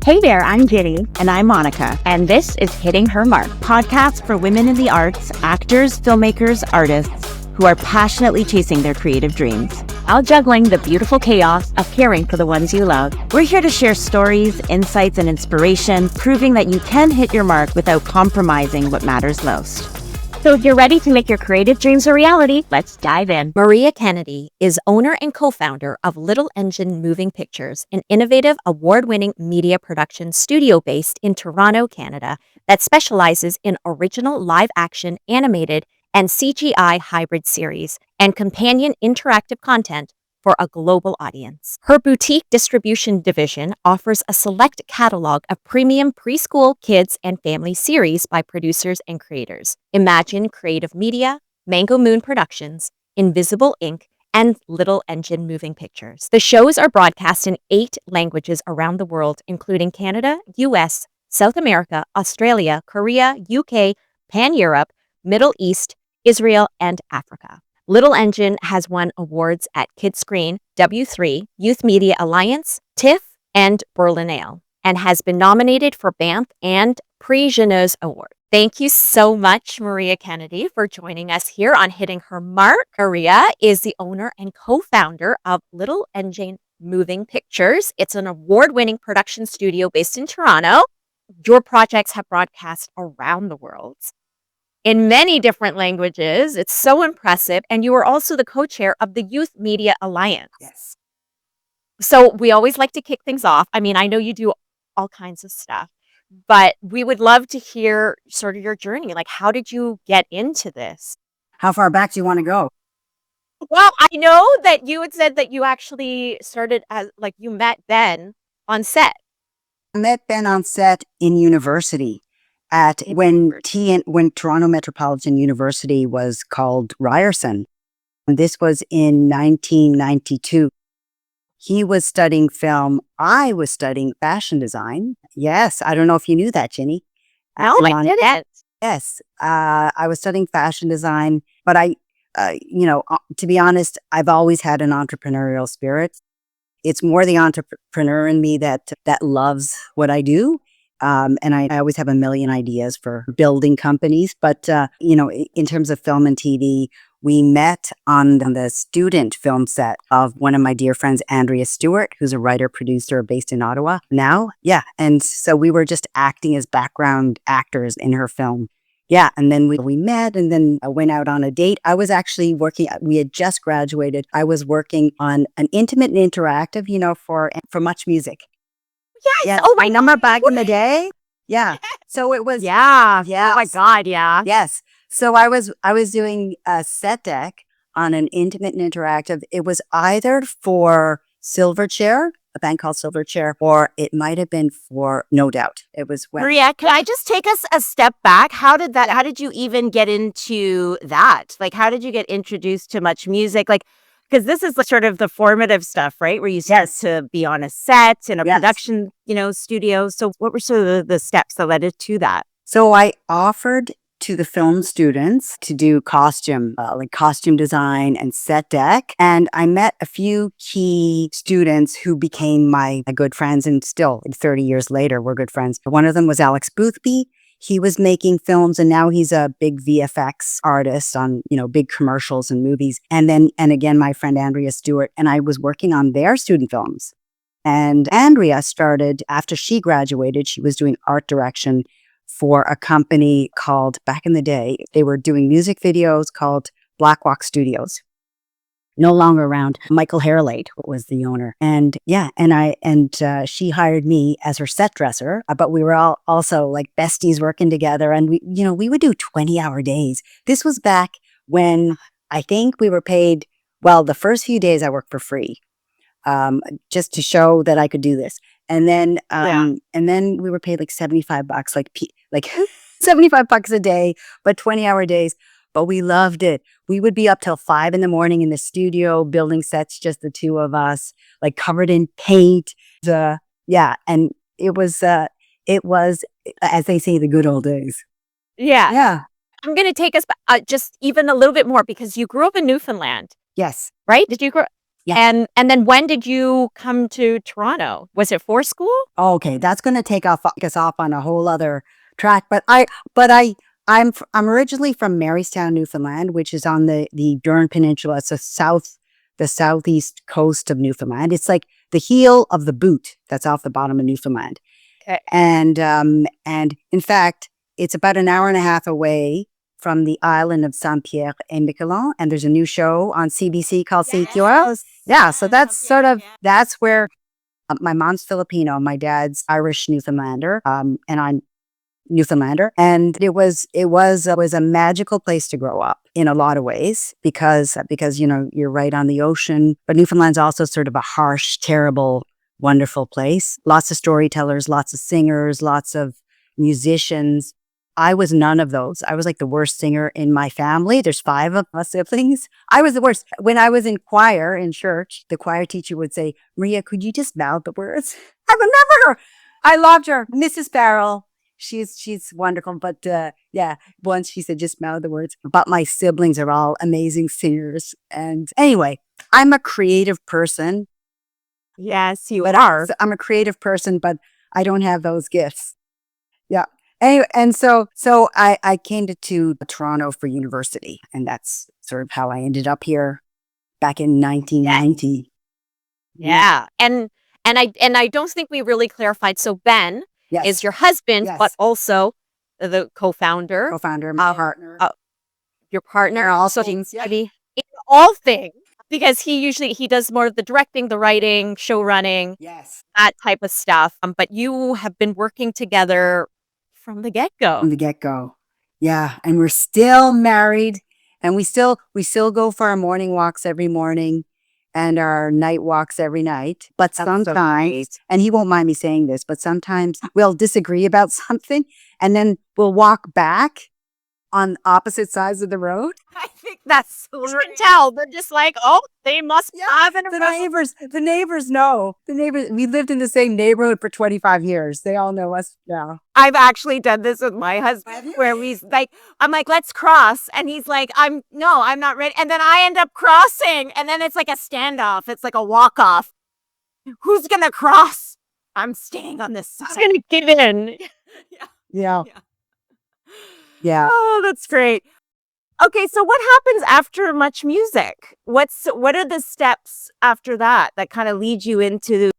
Hey there, I'm Ginny. And I'm Monica. And this is Hitting Her Mark, podcast for women in the arts, actors, filmmakers, artists who are passionately chasing their creative dreams, while juggling the beautiful chaos of caring for the ones you love. We're here to share stories, insights, and inspiration, proving that you can hit your mark without compromising what matters most. So if you're ready to make your creative dreams a reality, let's dive in. Maria Kennedy is owner and co-founder of Little Engine Moving Pictures, an innovative, award-winning media production studio based in Toronto, Canada, that specializes in original live-action, animated, and CGI hybrid series and companion interactive content for a global audience. Her boutique distribution division offers a select catalog of premium preschool, kids, and family series by producers and creators. Imagine Creative Media, Mango Moon Productions, Invisible Inc., and Little Engine Moving Pictures. The shows are broadcast in 8 languages around the world, including Canada, US, South America, Australia, Korea, UK, Pan-Europe, Middle East, Israel, and Africa. Little Engine has won awards at Kidscreen, W3, Youth Media Alliance, TIFF, and Berlinale, and has been nominated for Banff and Prix Jeunesse Award. Thank you so much, Maria Kennedy, for joining us here on Hitting Her Mark. Maria is the owner and co-founder of Little Engine Moving Pictures. It's an award-winning production studio based in Toronto. Your projects have broadcast around the world in many different languages. It's so impressive. And you are also the co-chair of the Youth Media Alliance. Yes. So we always like to kick things off. I mean, I know you do all kinds of stuff, but we would love to hear sort of your journey. Like, how did you get into this? How far back do you want to go? Well, I know that you had said that you actually started as, like, you met Ben on set. I met Ben on set in university when Toronto Metropolitan University was called Ryerson. This was in 1992. He was studying film. I was studying fashion design. Yes, I don't know if you knew that, Ginny. Oh, I didn't. Yes, I was studying fashion design, but to be honest, I've always had an entrepreneurial spirit. It's more the entrepreneur in me that loves what I do. And I always have a million ideas for building companies. But, in terms of film and TV, we met on the student film set of one of my dear friends, Andrea Stewart, who's a writer-producer based in Ottawa now. Yeah. And so we were just acting as background actors in her film. Yeah. And then we met, and then I went out on a date. I was actually we had just graduated. I was working on an intimate and interactive, for Much Music. Yes. Yes. Oh, my number back in the day. Yeah. So it was. Yeah. Yeah. Oh my God. Yeah. Yes. So I was doing a set deck on an intimate and interactive. It was either for Silverchair, a band called Silverchair, or it might have been for No Doubt. It was when. Maria, can I just take us a step back? How did you even get into that? Like, how did you get introduced to Much Music? Like, because this is sort of the formative stuff, right? Where you start to be on a set in a production, studio. So what were sort of the steps that led to that? So I offered to the film students to do costume design and set deck. And I met a few key students who became my good friends, and still 30 years later, we're good friends. One of them was Alex Boothby. He was making films, and now he's a big VFX artist on, big commercials and movies. And again, my friend Andrea Stewart, and I was working on their student films. And Andrea started, after she graduated, she was doing art direction for a company called, back in the day, they were doing music videos called Blackwalk Studios. No longer around. Michael Harrelade was the owner. And she hired me as her set dresser, but we were all also like besties working together. And we would do 20-hour days. This was back when I think we were paid, well, the first few days I worked for free, just to show that I could do this. And then we were paid like $75, like $75 a day, but 20-hour days. But we loved it. We would be up till 5 a.m. in the studio, building sets, just the two of us, like covered in paint. And it was, as they say, the good old days. Yeah. Yeah. I'm going to take us back just even a little bit more, because you grew up in Newfoundland. Yes. Right? Did you grow? And then when did you come to Toronto? Was it for school? Okay, that's going to take us off on a whole other track. I'm originally from Marystown, Newfoundland, which is on the Durn Peninsula. It's the southeast coast of Newfoundland. It's like the heel of the boot that's off the bottom of Newfoundland. Okay. And in fact, it's about an hour and a half away from the island of Saint-Pierre et Miquelon, and there's a new show on CBC called CQL. Yeah, so that's where my mom's Filipino, my dad's Irish Newfoundlander, and I'm Newfoundlander, and it was a magical place to grow up in a lot of ways because you're right on the ocean, but Newfoundland's also sort of a harsh, terrible, wonderful place. Lots of storytellers, lots of singers, lots of musicians. I was none of those. I was like the worst singer in my family. There's 5 of us siblings. I was the worst. When I was in choir in church, the choir teacher would say, "Maria, could you just mouth the words?" I remember her. I loved her. Mrs. Farrell. She's wonderful. But once she said, "Just mouth the words." But my siblings are all amazing singers. And anyway, I'm a creative person. Yes, you are. So I'm a creative person, but I don't have those gifts. Yeah. Anyway, and so I came to Toronto for university, and that's sort of how I ended up here back in 1990. Yeah. And I don't think we really clarified. So Ben is your husband, but also the co-founder, my partner, your partner, all so things, in all things, because he does more of the directing, the writing, show running, that type of stuff. But you have been working together from the get-go. From the get-go. Yeah. And we're still married, and we still go for our morning walks every morning and our night walks every night. But sometimes, and he won't mind me saying this, but sometimes we'll disagree about something, and then we'll walk back on opposite sides of the road. I think that's you can tell. They're just like, oh, they must have the neighbors know. The neighbors, we lived in the same neighborhood for 25 years. They all know us now. I've actually done this with my husband where I'm like, let's cross. And he's like, I'm not ready. And then I end up crossing. And then it's like a standoff. It's like a walk off. Who's going to cross? I'm staying on this side. I'm going to get in. Yeah. Oh, that's great. Okay, so what happens after Much Music? What are the steps after that kind of lead you into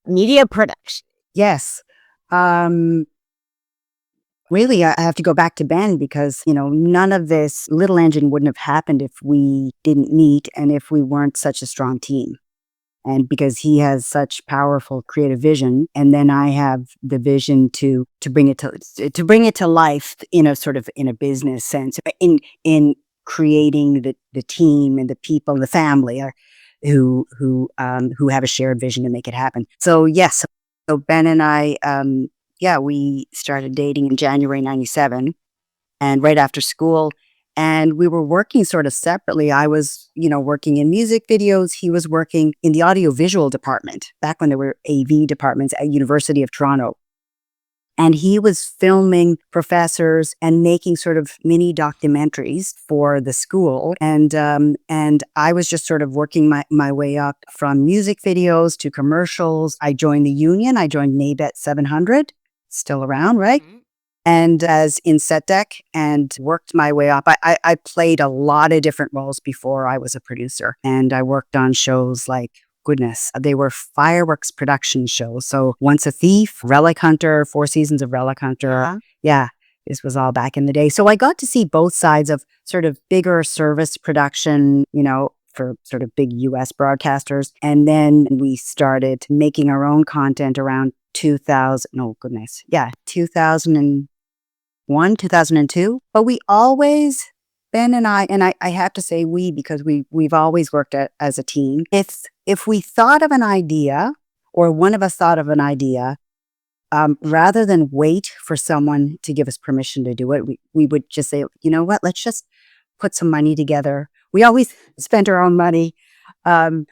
media production? Yes. Really, I have to go back to Ben because, none of this Little Engine wouldn't have happened if we didn't meet and if we weren't such a strong team. And because he has such powerful creative vision, and then I have the vision to bring it to life in a business sense, in creating the team and the people, the family, who have a shared vision to make it happen. So yes, so Ben and I, we started dating in January '97, and right after school. And we were working sort of separately. I was, working in music videos. He was working in the audiovisual department back when there were AV departments at University of Toronto. And he was filming professors and making sort of mini documentaries for the school. And I was just sort of working my way up from music videos to commercials. I joined the union. I joined NABET 700, still around, right? Mm-hmm. And as in set deck, and worked my way up. I played a lot of different roles before I was a producer. And I worked on shows like, goodness, they were fireworks production shows. So Once a Thief, Relic Hunter, 4 seasons of Relic Hunter. Uh-huh. Yeah, this was all back in the day. So I got to see both sides of sort of bigger service production, for sort of big US broadcasters. And then we started making our own content around 2001, 2002. But we always, Ben and I have to say we, because we've always worked as a team. If we thought of an idea, or one of us thought of an idea, rather than wait for someone to give us permission to do it, we would just say, you know what, let's just put some money together. We always spent our own money, and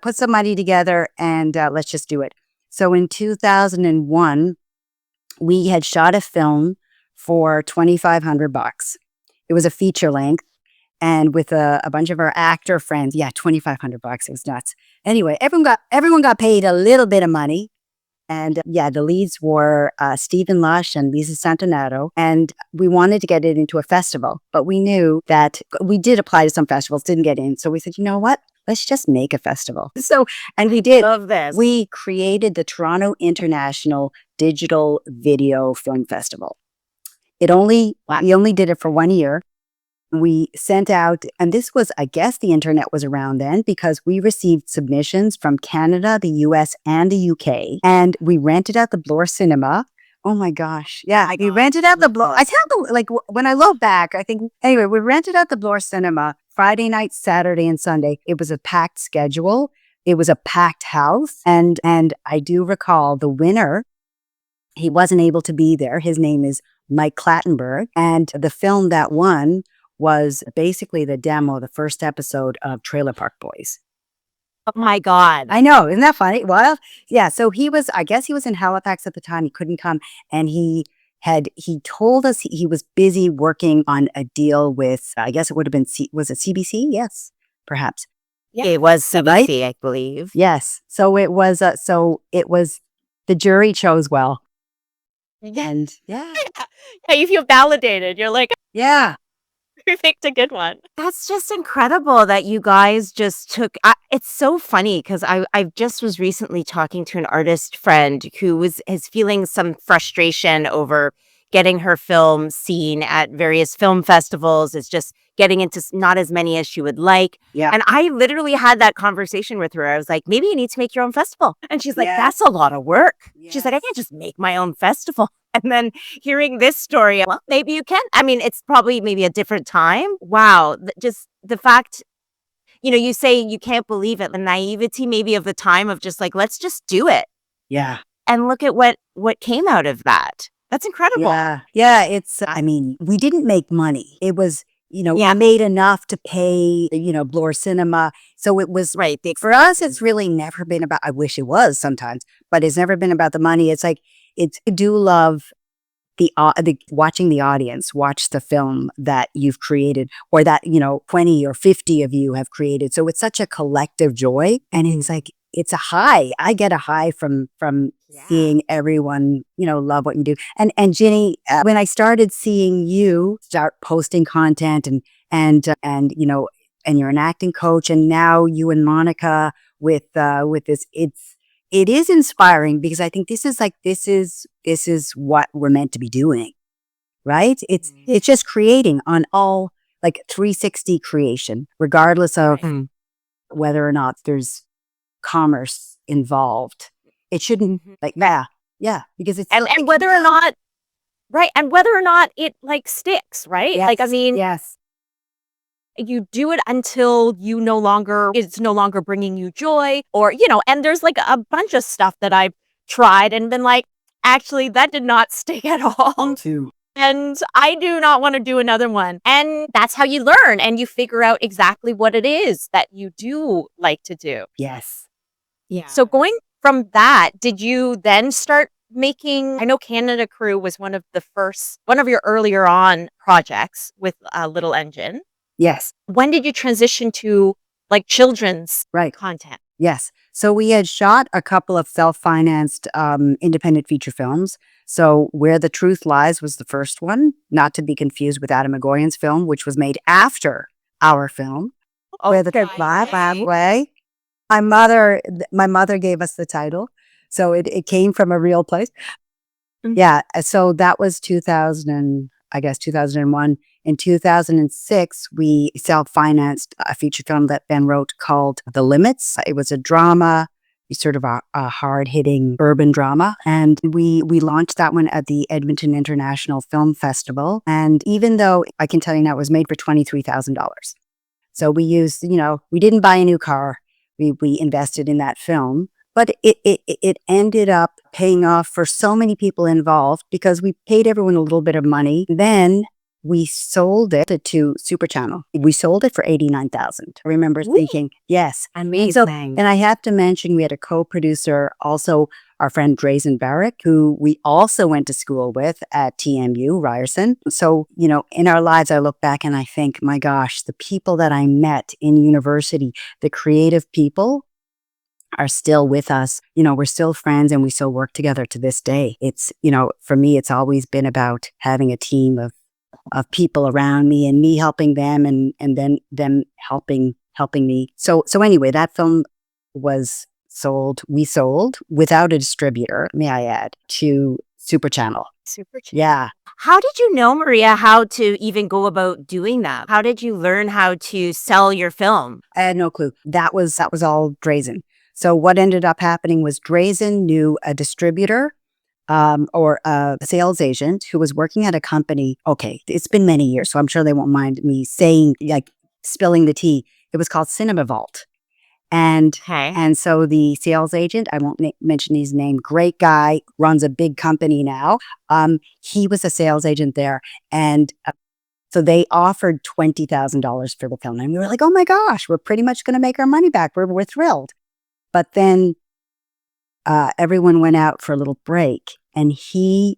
put some money together, and let's just do it. So in 2001, we had shot a film for $2,500. It was a feature length, and with a bunch of our actor friends. Yeah, $2,500. It was nuts. Anyway, everyone got paid a little bit of money. And yeah, the leads were Stephen Lush and Lisa Santanato. And we wanted to get it into a festival, but we knew that we did apply to some festivals, didn't get in. So we said, you know what? Let's just make a festival. So, and we did. Love this. We created the Toronto International Digital Video Film Festival. We only did it for 1 year. We sent out, and this was, I guess the internet was around then, because we received submissions from Canada, the US, and the UK. And we rented out the Bloor Cinema. Oh my gosh. Yeah, we rented out the Bloor. I tell the, like, when I look back, I think, anyway, we rented out the Bloor Cinema Friday night, Saturday, and Sunday. It was a packed schedule. It was a packed house. And I do recall the winner, he wasn't able to be there. His name is Mike Clattenburg. And the film that won was basically the demo, the first episode of Trailer Park Boys. Oh my God. I know. Isn't that funny? Well, yeah. So I guess he was in Halifax at the time. He couldn't come. And he told us he was busy working on a deal with, I guess it would have been, was it CBC? Yes, perhaps. Yeah, it was CBC, I believe. Yes. So it was, the jury chose well. And yeah. Yeah, you feel validated. You're like, Yeah. we picked a good one. That's just incredible that you guys just took. It's so funny because I just was recently talking to an artist friend who is feeling some frustration over getting her film seen at various film festivals. It's just getting into not as many as she would like. Yeah. And I literally had that conversation with her. I was like, maybe you need to make your own festival. And she's like, that's a lot of work. She's like, I can't just make my own festival. And then hearing this story, well, maybe you can. I mean, it's probably maybe a different time. Wow. Just the fact, you say you can't believe it. The naivety maybe of the time of just like, let's just do it. Yeah. And look at what came out of that. That's incredible. Yeah. Yeah. It's, I mean, we didn't make money. It was, made enough to pay, Bloor Cinema. So it was, right. For us, it's really never been about, I wish it was sometimes, but it's never been about the money. It's like, I do love the watching the audience watch the film that you've created, or that 20 or 50 of you have created. So it's such a collective joy, and it's like it's a high. I get a high from seeing everyone love what you do. And Ginny, when I started seeing you start posting content and you're an acting coach, and now you and Monica with this, it is inspiring, because I think this is what we're meant to be doing, right? It's just creating on all, like 360 creation, regardless of whether or not there's commerce involved. It shouldn't because it's And whether or not, right, and whether or not it like sticks, right? Yes, like, I mean, yes. You do it until it's no longer bringing you joy, or, and there's like a bunch of stuff that I've tried and been like, actually, that did not stick at all. Too. And I do not want to do another one. And that's how you learn, and you figure out exactly what it is that you do like to do. Yes. Yeah. So going from that, did you then start making, I know Canada Crew was one of your earlier on projects with Little Engine. Yes. When did you transition to like children's content? Yes. So we had shot a couple of self-financed independent feature films. So Where the Truth Lies was the first one, not to be confused with Adam McGoyan's film, which was made after our film. Where the Truth Lies, by the way. My mother gave us the title. So it came from a real place. Mm-hmm. Yeah. So that was 2001. In 2006, we self-financed a feature film that Ben wrote called The Limits. It was a drama, sort of a hard-hitting urban drama. And we launched that one at the Edmonton International Film Festival. And even though I can tell you now, it was made for $23,000. So we used, we didn't buy a new car. We invested in that film. But it ended up paying off for so many people involved, because we paid everyone a little bit of money. Then we sold it to Super Channel. We sold it for $89,000. I remember thinking, yes. Amazing. And I have to mention, we had a co-producer also our friend Drazen Barrick, who we also went to school with at TMU, Ryerson. So, in our lives, I look back and I think, my gosh, the people that I met in university, the creative people are still with us. We're still friends and we still work together to this day. It's, for me, it's always been about having a team of people around me and me helping them and then them helping me. So anyway, that film was sold. We sold without a distributor, may I add, to Super Channel. Super chill. Yeah. How did you know, Maria, how to even go about doing that? How did you learn how to sell your film? I had no clue. That was all Drazen. So what ended up happening was Drazen knew a distributor or a sales agent who was working at a company. Okay, it's been many years, so I'm sure they won't mind me saying, like, spilling the tea. It was called Cinema Vault. And Okay. and so the sales agent, I won't mention his name, great guy, runs a big company now. He was a sales agent there. And so they offered $20,000 for the film. And we were like, oh my gosh, we're pretty much going to make our money back. We're thrilled. But then everyone went out for a little break, and he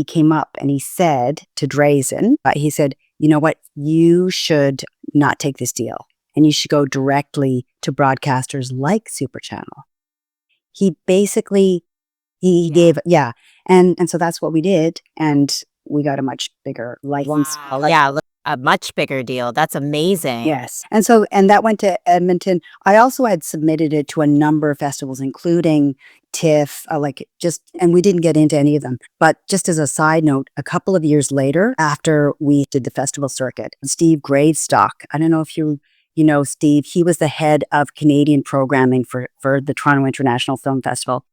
came up and he said to Drazen, he said, you know what, you should not take this deal, and you should go directly to broadcasters like Super Channel. He basically, he gave, and so that's what we did, and we got a much bigger license. Wow. Yeah, look, a much bigger deal. That's amazing. Yes. And that went to Edmonton. I also had submitted it to a number of festivals, including TIFF, and we didn't get into any of them. But just as a side note, a couple of years later, after we did the festival circuit, Steve Gravestock, I don't know if you know Steve, he was the head of Canadian programming for the Toronto International Film Festival.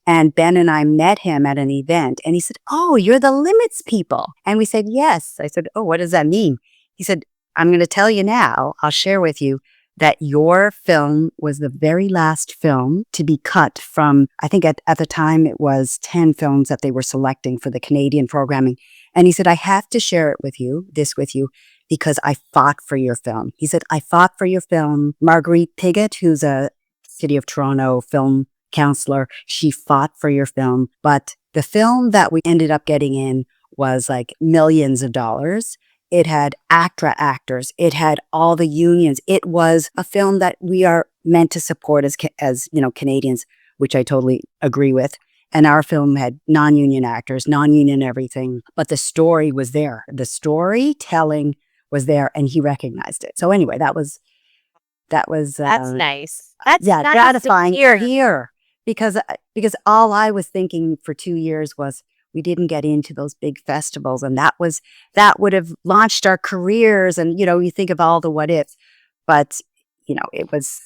And Ben and I met him at an event, and he said, oh, you're the Limits people. And we said, yes. I said, oh, what does that mean? He said, I'm going to tell you now, I'll share with you that your film was the very last film to be cut from, I think at the time it was 10 films that they were selecting for the Canadian programming. And he said, I have to share it with you, because I fought for your film. He said, I fought for your film. Marguerite Piggott, who's a City of Toronto film counselor, she fought for your film. But the film that we ended up getting in was like millions of dollars. It had ACTRA actors. It had all the unions. It was a film that we are meant to support as Canadians, which I totally agree with. And our film had non-union actors, non-union everything. But the story was there. The storytelling was there, and he recognized it. So anyway, that was That's nice. That's nice to gratifying hear. here. Because all I was thinking for 2 years was we didn't get into those big festivals, and that would have launched our careers. And you think of all the what ifs, but it was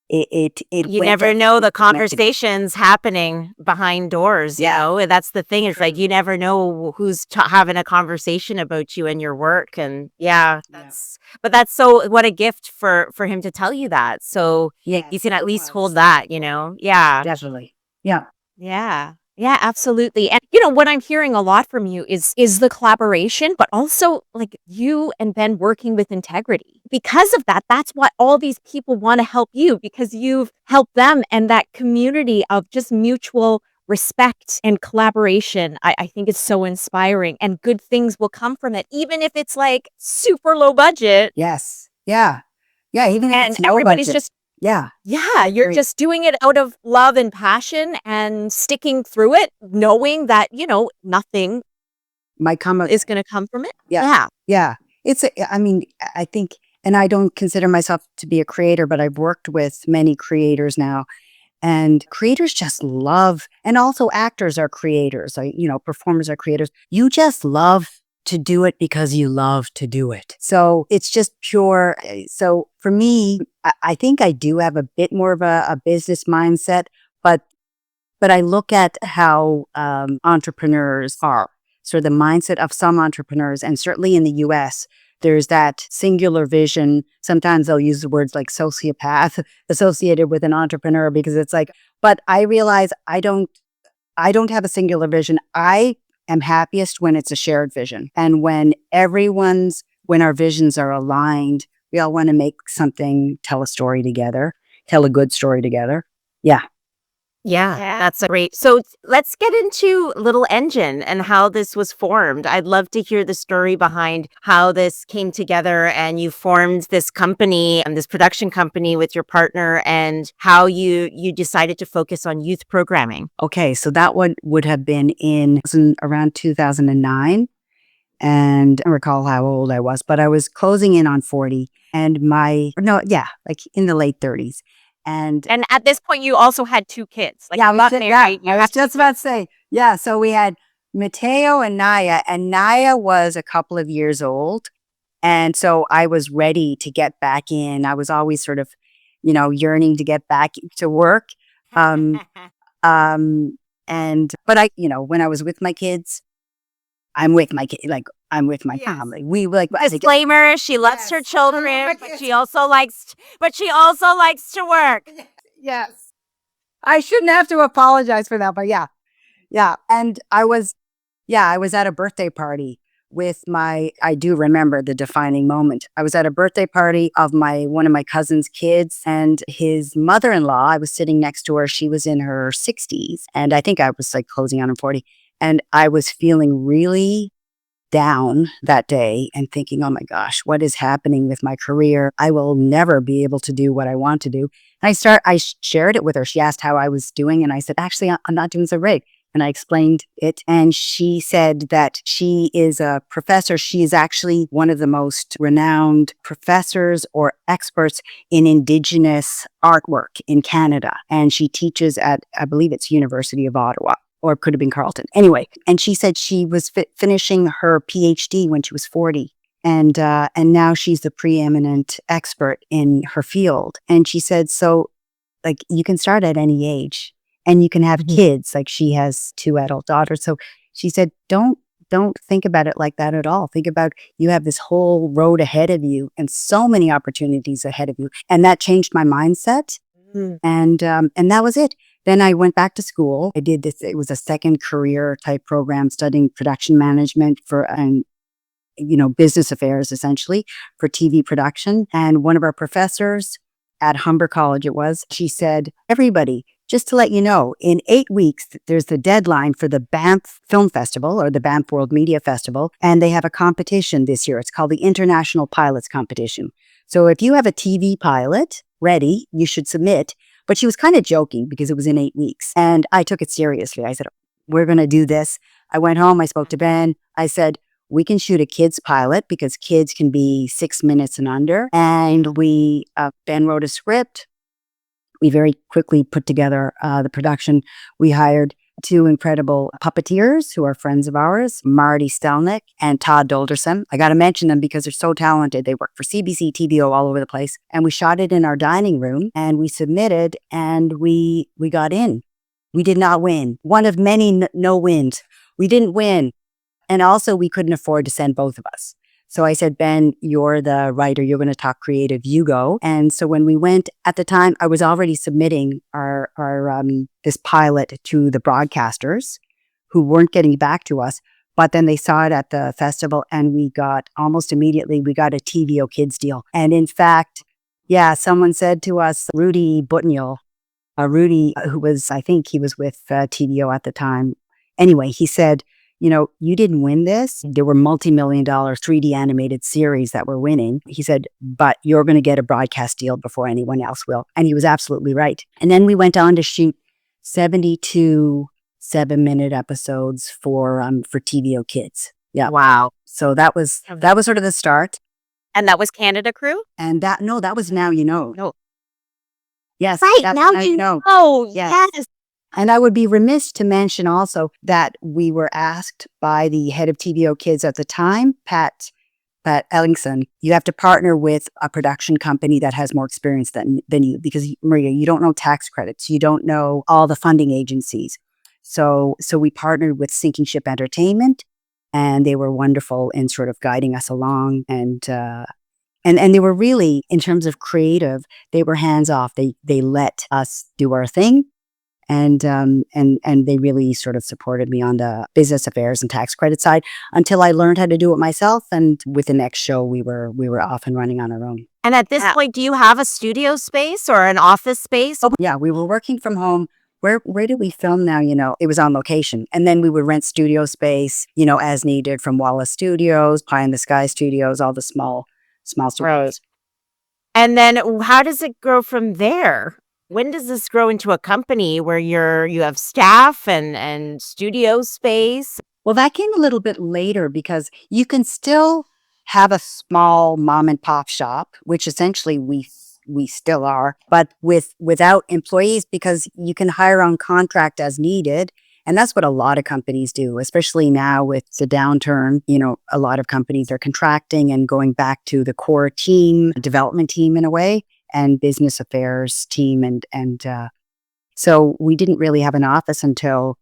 it. You never know the conversations happening behind doors. And that's the thing. It's like you never know who's having a conversation about you and your work. And but that's so what a gift for him to tell you that. So you can at least hold that. Yeah, Definitely. Yeah. Yeah. Yeah, absolutely. And what I'm hearing a lot from you is the collaboration, but also like you and Ben working with integrity. Because of that, that's why all these people want to help you, because you've helped them, and that community of just mutual respect and collaboration. I think it's so inspiring, and good things will come from it, even if it's like super low budget. Yes. Yeah. Yeah. Even if And it's no everybody's budget. just Yeah. you're Great. just doing it out of love and passion and sticking through it, knowing that, nothing Might come. is going to come from it. Yeah. Yeah. I think, and I don't consider myself to be a creator, but I've worked with many creators now, and creators just love, and also actors are creators, performers are creators. You just love to do it because you love to do it. So it's just pure. So for me, I think I do have a bit more of a business mindset, but I look at how entrepreneurs are, sort of the mindset of some entrepreneurs, and certainly in the US, there's that singular vision. Sometimes they'll use the words like sociopath associated with an entrepreneur, because it's like, but I realize I don't have a singular vision. I am happiest when it's a shared vision. And when our visions are aligned, we all want to make something, tell a story together, tell a good story together. Yeah. Yeah, that's great. So let's get into Little Engine and how this was formed. I'd love to hear the story behind how this came together and you formed this company and this production company with your partner and how you decided to focus on youth programming. Okay, so that one would have been around 2009. And I don't recall how old I was, but I was closing in on 40 and like in the late 30s. And And at this point, you also had 2 kids. Like, yeah, you got married. I was just about to say, yeah. So we had Mateo and Naya was a couple of years old. And so I was ready to get back in. I was always sort of, yearning to get back to work. Um, but when I was with my kids, I'm with my kid, like I'm with my family. We like Disclaimer, she loves her children, but she also likes to work. yes. I shouldn't have to apologize for that, but yeah. Yeah. And I was at a birthday party I do remember the defining moment. I was at a birthday party of one of my cousin's kids and his mother-in-law. I was sitting next to her. She was in her 60s. And I think I was like closing on her 40. And I was feeling really down that day and thinking, oh my gosh, what is happening with my career? I will never be able to do what I want to do. And I shared it with her. She asked how I was doing. And I said, actually, I'm not doing so great. And I explained it. And she said that she is a professor. She is actually one of the most renowned professors or experts in Indigenous artwork in Canada. And she teaches at, I believe it's University of Ottawa. Or it could have been Carleton. Anyway, and she said she was finishing her PhD when she was 40. And now she's the preeminent expert in her field. And she said, so like you can start at any age and you can have kids. Like she has 2 adult daughters. So she said, don't think about it like that at all. Think about you have this whole road ahead of you and so many opportunities ahead of you. And that changed my mindset. And that was it. Then I went back to school. I did this. It was a second career type program studying production management for, business affairs, essentially for TV production. And one of our professors at Humber College, she said, everybody, just to let you know, in 8 weeks, there's the deadline for the Banff Film Festival or the Banff World Media Festival. And they have a competition this year. It's called the International Pilots Competition. So if you have a TV pilot ready, you should submit. But she was kind of joking because it was in 8 weeks. And I took it seriously. I said, we're going to do this. I went home. I spoke to Ben. I said, we can shoot a kid's pilot because kids can be 6 minutes and under. And Ben wrote a script. We very quickly put together the production. We hired 2 incredible puppeteers who are friends of ours, Marty Stelnick and Todd Dolderson. I got to mention them because they're so talented. They work for CBC, TVO, all over the place. And we shot it in our dining room and we submitted and we got in. We did not win. One of many no wins. We didn't win. And also we couldn't afford to send both of us. So I said, Ben, you're the writer. You're going to talk creative. You go. And so when we went, at the time, I was already submitting our this pilot to the broadcasters who weren't getting back to us. But then they saw it at the festival and we got almost immediately, we got a TVO Kids deal. And in fact, someone said to us, Rudy Butniel, who was, I think he was with TVO at the time. Anyway, he said, you didn't win this. There were multi-million-dollar 3D animated series that were winning. He said, but you're going to get a broadcast deal before anyone else will. And he was absolutely right. And then we went on to shoot 72 7-minute episodes for TVO Kids. Yeah. Wow. So that was sort of the start. And that was Canada Crew? And that was Now You Know. No. Yes. Right. Now You Know. Oh, yes. And I would be remiss to mention also that we were asked by the head of TVO Kids at the time, Pat Ellingson, you have to partner with a production company that has more experience than you, because Maria, you don't know tax credits. You don't know all the funding agencies. So we partnered with Sinking Ship Entertainment, and they were wonderful in sort of guiding us along. And they were really, in terms of creative, they were hands off. They let us do our thing. And they really sort of supported me on the business affairs and tax credit side until I learned how to do it myself. And with the next show, we were off and running on our own. And at this point, do you have a studio space or an office space? Oh, yeah, we were working from home where did we film now? It was on location. And then we would rent studio space, as needed from Wallace Studios, Pie in the Sky Studios, all the small studios. And then how does it grow from there? When does this grow into a company where you have staff and studio space? Well, that came a little bit later because you can still have a small mom and pop shop, which essentially we still are, but without employees because you can hire on contract as needed. And that's what a lot of companies do, especially now with the downturn. A lot of companies are contracting and going back to the core team, development team in a way, and business affairs team. And so we didn't really have an office until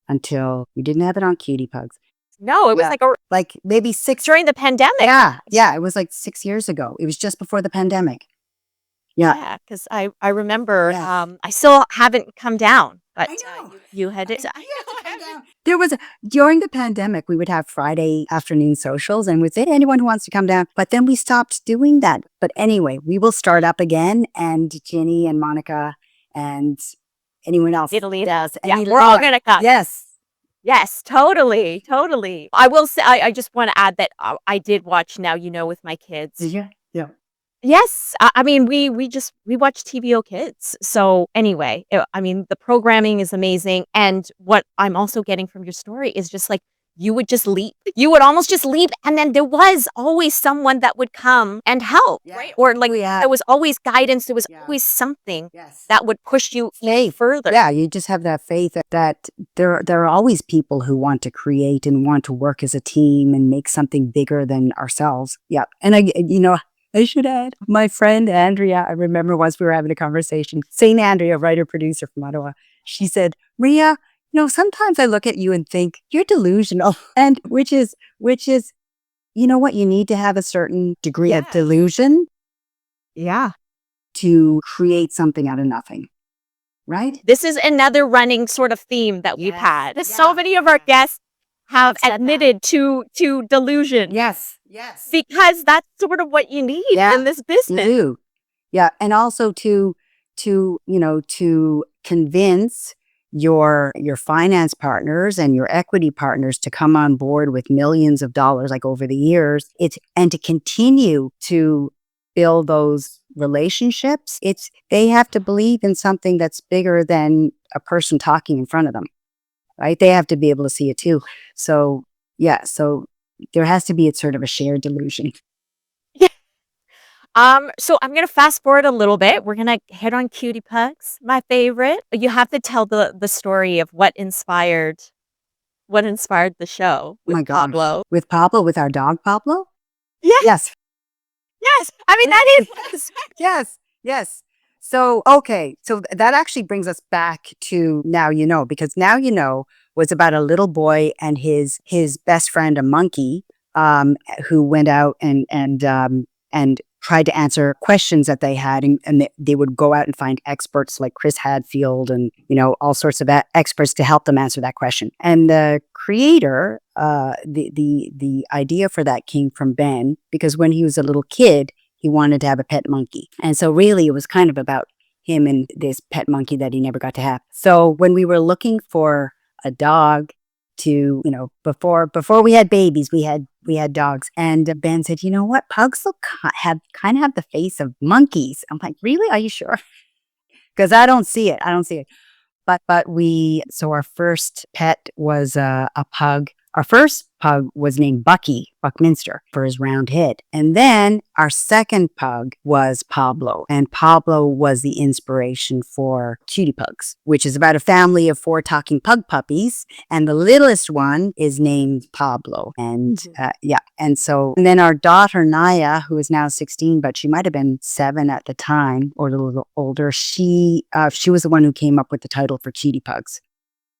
we didn't have it on Cutie Pugs. No, it was like maybe 6 during the pandemic. Yeah, it was like 6 years ago. It was just before the pandemic. Yeah, because I remember Yes. I still haven't come down, but I know. you had it. There was during the pandemic, we would have Friday afternoon socials and we'd say to anyone who wants to come down. But then we stopped doing that. But anyway, we will start up again. And Ginny and Monica and anyone else. Italy. Yes. Yeah, we're all going to come. Yes. Yes, totally. I will say, I just want to add that I did watch Now You Know with my kids. Did you? Yeah. Yes, I mean we watch TVO Kids. So anyway, the programming is amazing, and what I'm also getting from your story is just like you would just leap. You would almost just leap, and then there was always someone that would come and help, right? Or like there was always guidance. There was always something that would push you further. Yeah, you just have that faith that there are always people who want to create and want to work as a team and make something bigger than ourselves. Yeah, and I should add, my friend Andrea, I remember once we were having a conversation, St. Andrea, writer-producer from Ottawa, she said, Maria, sometimes I look at you and think, you're delusional. And which is, you know what, you need to have a certain degree of delusion to create something out of nothing. Right? This is another running sort of theme that we've had. So many of our guests have admitted to delusion. Yes. Because that's sort of what you need in this business. You do. Yeah. And also to convince your finance partners and your equity partners to come on board with millions of dollars, like over the years, and to continue to build those relationships. They have to believe in something that's bigger than a person talking in front of them. Right? They have to be able to see it too. So there has to be sort of a shared delusion. So I'm going to fast forward a little bit. We're going to hit on Cutie Pugs, my favorite. You have to tell the story of what inspired the show with Pablo. With Pablo, with our dog Pablo? Yes. I mean, that is. Yes. So, okay. So that actually brings us back to Now You Know, because Now You Know was about a little boy and his best friend, a monkey, who went out and tried to answer questions that they had. And they would go out and find experts like Chris Hadfield and, all sorts of experts to help them answer that question. And the creator, the idea for that came from Ben, because when he was a little kid, he wanted to have a pet monkey. And so really it was kind of about him and this pet monkey that he never got to have. So when we were looking for a dog to, before we had babies, we had dogs. And Ben said, you know what? Pugs will kind of have the face of monkeys. I'm like, really? Are you sure? Because I don't see it. But so our first pet was a pug. Our first pug was named Buckminster, for his round head. And then our second pug was Pablo. And Pablo was the inspiration for Cutie Pugs, which is about a family of 4 talking pug puppies. And the littlest one is named Pablo. And and then our daughter Naya, who is now 16, but she might have been 7 at the time or a little older, she was the one who came up with the title for Cutie Pugs,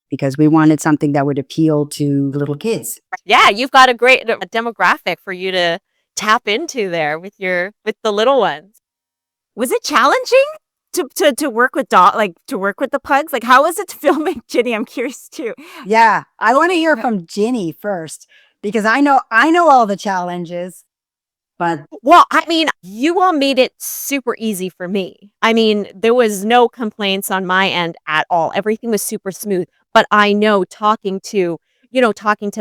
because we wanted something that would appeal to little kids. Yeah, you've got a great demographic for you to tap into there with the little ones. Was it challenging to work with to work with the pugs? Like, how was it filming Ginny? I'm curious too. Yeah, I want to hear from Ginny first, because I know all the challenges. But Well, I mean, you all made it super easy for me. I mean, there was no complaints on my end at all. Everything was super smooth. But I know talking to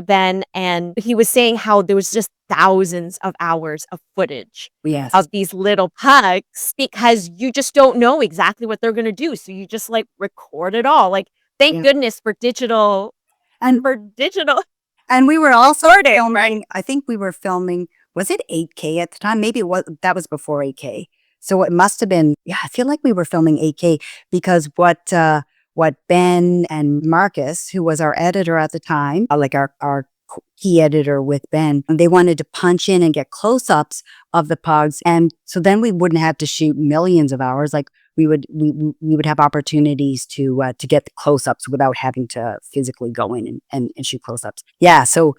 Ben, and he was saying how there was just thousands of hours of footage yes, of these little pugs because you just don't know exactly what they're going to do. So you just like record it all. Like, thank yeah. goodness for digital, And for digital and we were also recording, filming, right? I think we were filming, was it 8K at the time? Maybe it was, that was before 8K. So it must have been, yeah, I feel like we were filming 8K because what Ben and Marcus, who was our editor at the time, like our key editor with Ben, they wanted to punch in and get close-ups of the pugs. And so then we wouldn't have to shoot millions of hours. Like we would have opportunities to get the close-ups without having to physically go in and shoot close-ups. Yeah. So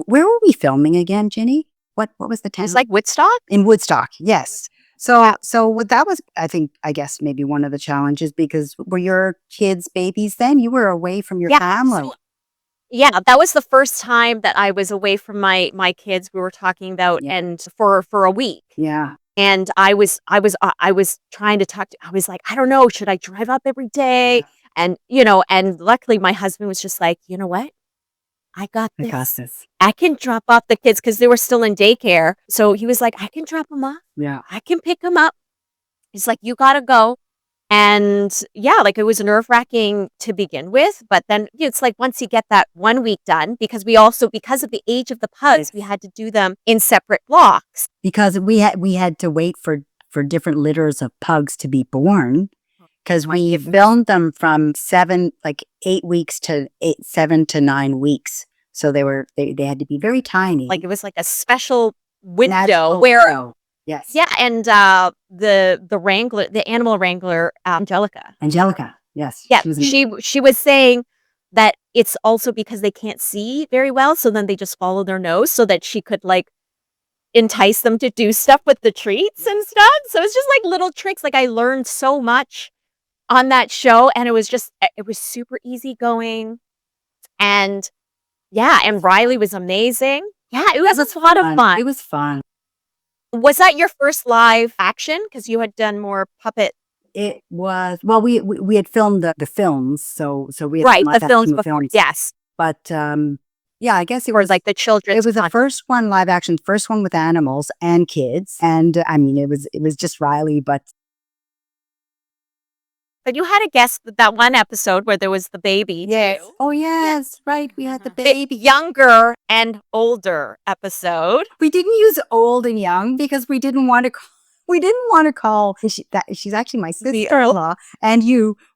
where were we filming again, Jenny? What was the town? It's like Woodstock. In Woodstock. Yes. So what that was, I guess maybe one of the challenges, because were your kids babies then? You were away from your Yeah. family. So, yeah, that was the first time that I was away from my kids. We were talking about, Yeah. and for a week. Yeah. And I was trying to talk to, I was like, I don't know, should I drive up every day? And and luckily my husband was just like, you know what? I got I got this. this. I can drop off the kids because they were still in daycare. So he was like, I can drop them off. Yeah. I can pick them up. He's like, you gotta go. And yeah, like it was nerve-wracking to begin with, but then it's like once you get that 1 week done, because because of the age of the pugs, we had to do them in separate blocks. Because we had to wait for different litters of pugs to be born, because we filmed them from 8 weeks to 7 to 9 weeks. So they had to be very tiny. Like it was like a special window Natural where window. Yes. yeah, and the wrangler, the animal wrangler, Angelica. Yes. yeah, She was she was saying that it's also because they can't see very well, so then they just follow their nose so that she could like entice them to do stuff with the treats and stuff. So it's just like little tricks. Like I learned so much on that show, and it was super easygoing. And yeah, and Riley was amazing. Yeah, it was a lot of fun. It was fun. Was that your first live action? Because you had done more puppet. It was, well, we had filmed the films, so we had Right, live the films action before. films. Yes. But yeah, I guess it Or was like the children's. it was the first one live action, first one with animals and kids, and I mean it was just Riley, but But you had a guest with that one episode where there was the baby. yes, Too. oh yes, right, we had the The baby. younger and older episode. We didn't use old and young because we didn't want to. We didn't want to call she's actually my sister-in-law, and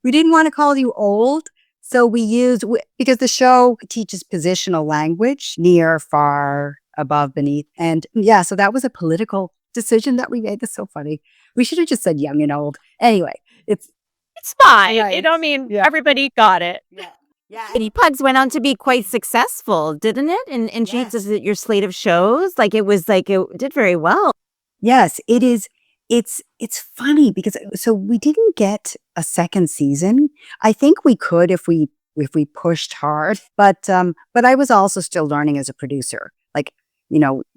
we didn't want to call you old. So we used, because the show teaches positional language, near, far, above, beneath. And yeah, so that was a political decision that we made. That's so funny. We should have just said young and old. Anyway, it's fine. Right. Yeah. Everybody got it. yeah. Kitty Pugs went on to be quite successful, didn't it? And Yes. James, your slate of shows, like it did very well. Yes, it is. It's funny because so we didn't get a second season. I think we could if we pushed hard, but I was also still learning as a producer, like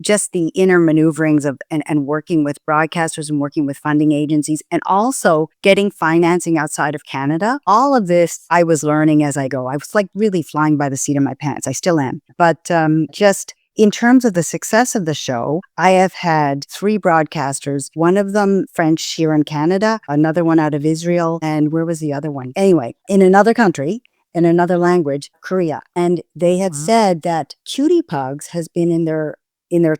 just the inner maneuverings of and working with broadcasters and working with funding agencies, and also getting financing outside of Canada. All of this I was learning as I go. I was like really flying by the seat of my pants. I still am, but just. In terms of the success of the show, I have had 3 broadcasters, one of them French here in Canada, another one out of Israel, and where was the other one? Anyway, in another country, in another language, Korea. And they had said that Cutie Pugs has been in their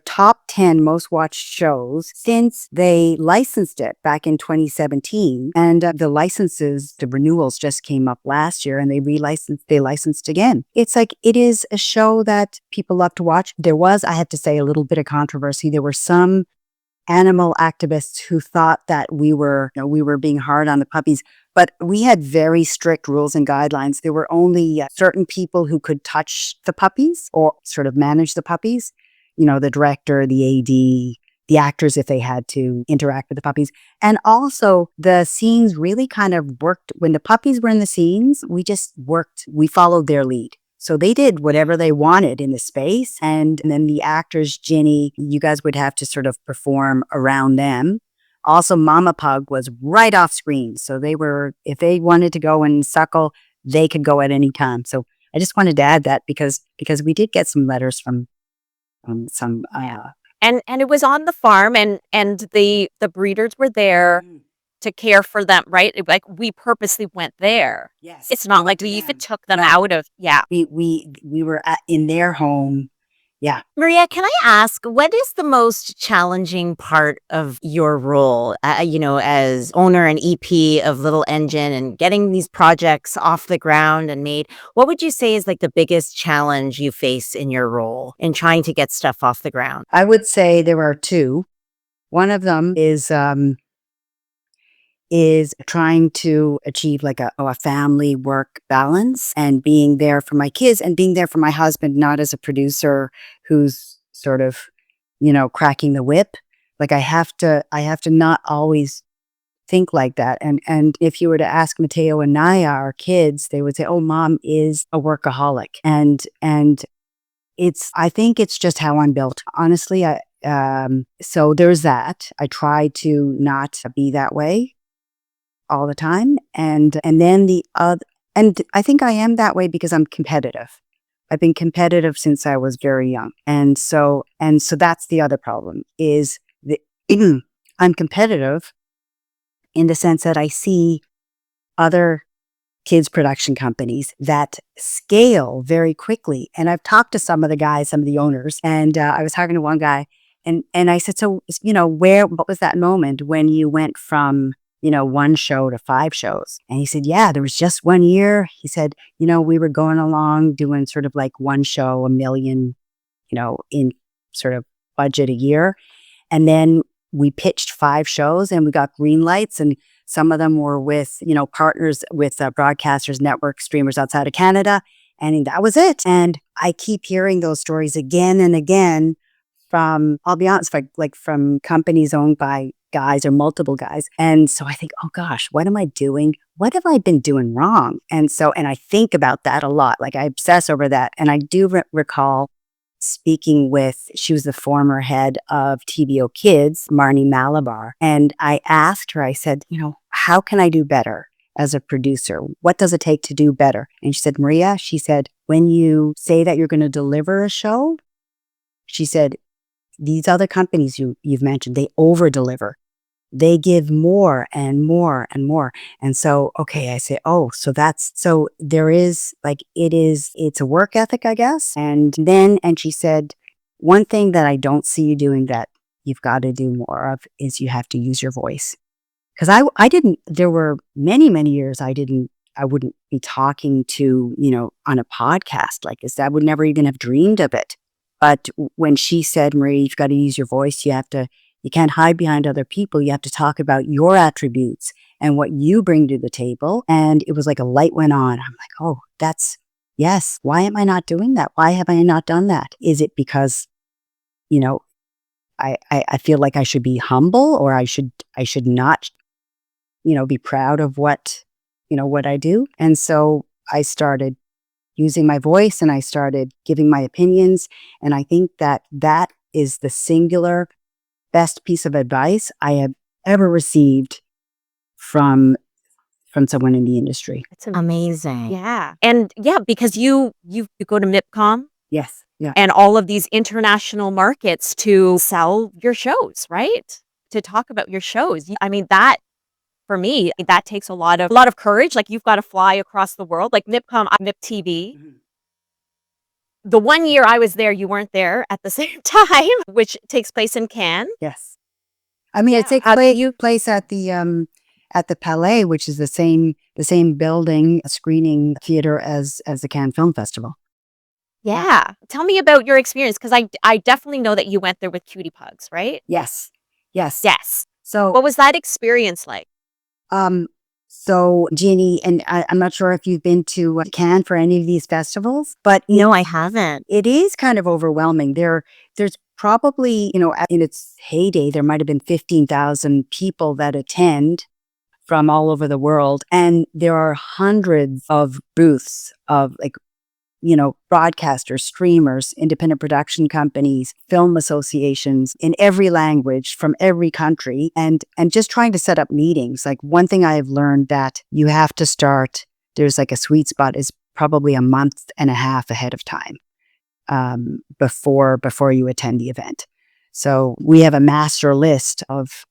top 10 most watched shows since they licensed it back in 2017. And the licenses, the renewals just came up last year, and they licensed again. It's like, it is a show that people love to watch. There was, I had to say, a little bit of controversy. There were some animal activists who thought that we were being hard on the puppies. But we had very strict rules and guidelines. There were only certain people who could touch the puppies or sort of manage the puppies. The director, the AD, the actors, if they had to interact with the puppies. And also the scenes really kind of worked. When the puppies were in the scenes, we followed their lead. So they did whatever they wanted in the space. And then the actors, Ginny, you guys would have to sort of perform around them. Also, Mama Pug was right off screen. So they were, if they wanted to go and suckle, they could go at any time. So I just wanted to add that because we did get some letters from some and it was on the farm, and the breeders were there to care for them, right? Like, we purposely went there. Yes, It's not like we even took them out of, we were in their home. Yeah. Maria, can I ask, what is the most challenging part of your role, as owner and EP of Little Engine and getting these projects off the ground and made? What would you say is like the biggest challenge you face in your role in trying to get stuff off the ground? I would say there are two. One of them is trying to achieve like a family work balance and being there for my kids and being there for my husband, not as a producer who's sort of, cracking the whip. Like I have to not always think like that. And if you were to ask Mateo and Naya, our kids, they would say, "Oh, mom is a workaholic." And I think it's just how I'm built. Honestly, so there's that. I try to not be that way all the time. And then the other, and I think I am that way because I'm competitive. I've been competitive since I was very young. And so that's the other problem is that I'm competitive in the sense that I see other kids production companies that scale very quickly. And I've talked to some of the guys, some of the owners, and I was talking to one guy and I said, so, what was that moment when you went from, one show to 5 shows? And he said, yeah, there was just one year. He said, we were going along doing sort of like one show, $1 million, in sort of budget a year. And then we pitched 5 shows and we got green lights, and some of them were with, partners with broadcasters, network streamers outside of Canada. And that was it. And I keep hearing those stories again and again from, I'll be honest, like from companies owned by guys or multiple guys. And so I think, oh gosh, what am I doing? What have I been doing wrong? And I think about that a lot. Like I obsess over that. And I do recall speaking with, she was the former head of TVO Kids, Marnie Malabar. And I asked her, I said, how can I do better as a producer? What does it take to do better? And she said, Maria, she said, when you say that you're going to deliver a show, she said, these other companies you've mentioned, they over deliver. They give more and more and more. And so, okay, I say, so there is it's a work ethic, I guess. And she said, one thing that I don't see you doing that you've got to do more of is you have to use your voice. Because there were many, many years I wouldn't be talking to, on a podcast like this. I would never even have dreamed of it. But when she said, Marie, you've got to use your voice, you can't hide behind other people. You have to talk about your attributes and what you bring to the table. And it was like a light went on. I'm like, oh, yes. Why am I not doing that? Why have I not done that? Is it because, I feel like I should be humble, or I should not, be proud of what I do? And so I started using my voice and I started giving my opinions. And I think that is the singular best piece of advice I have ever received from someone in the industry. It's amazing. Yeah. And because you go to MIPCOM. Yes. Yeah. And all of these international markets to sell your shows, right? To talk about your shows. I mean, that, for me, that takes a lot of courage. Like, you've got to fly across the world. Like MIPCOM, MIP TV. Mm-hmm. The one year I was there, you weren't there at the same time, which takes place in Cannes. Yes. I mean, it takes place at the Palais, which is the same building, screening theater as the Cannes Film Festival. Yeah. Tell me about your experience, because I definitely know that you went there with cutie pugs, right? Yes. So what was that experience like? So Jeannie, and I'm not sure if you've been to Cannes for any of these festivals, but no, I haven't. It is kind of overwhelming. There's probably, in its heyday, there might have been 15,000 people that attend from all over the world. And there are hundreds of booths of broadcasters, streamers, independent production companies, film associations in every language from every country, and just trying to set up meetings. Like, one thing I have learned that you have to start, there's like a sweet spot is probably a month and a half ahead of time, before you attend the event. So we have a master list of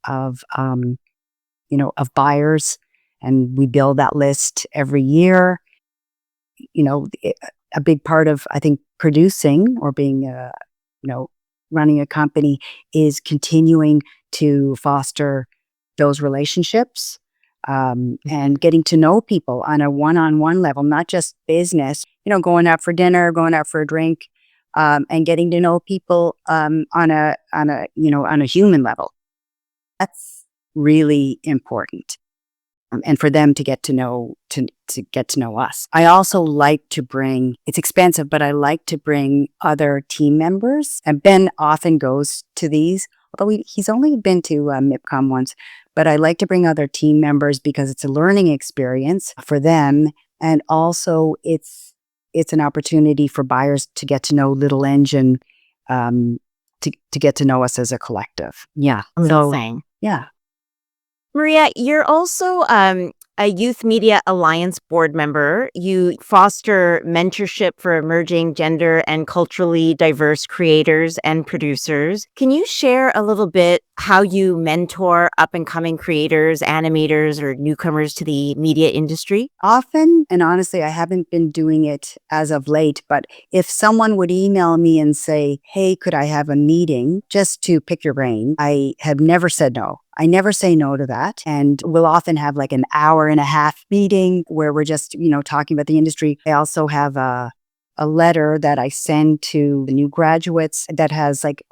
buyers, and we build that list every year. A big part of, I think, producing or being running a company is continuing to foster those relationships, and getting to know people on a one-on-one level, not just business, going out for dinner, going out for a drink, and getting to know people on a human level. That's really important. And for them to get to know us. I also like to bring, it's expensive, but I like to bring other team members. And Ben often goes to these, although he's only been to MIPCOM once. But I like to bring other team members because it's a learning experience for them, and also it's an opportunity for buyers to get to know Little Engine, to get to know us as a collective. Yeah. Amazing. Yeah. Maria, you're also a Youth Media Alliance board member. You foster mentorship for emerging gender and culturally diverse creators and producers. Can you share a little bit how you mentor up-and-coming creators, animators, or newcomers to the media industry? Often, and honestly, I haven't been doing it as of late, but if someone would email me and say, hey, could I have a meeting just to pick your brain? I have never said no. I never say no to that. And we'll often have like an hour and a half meeting where we're just, talking about the industry. I also have a letter that I send to the new graduates that has like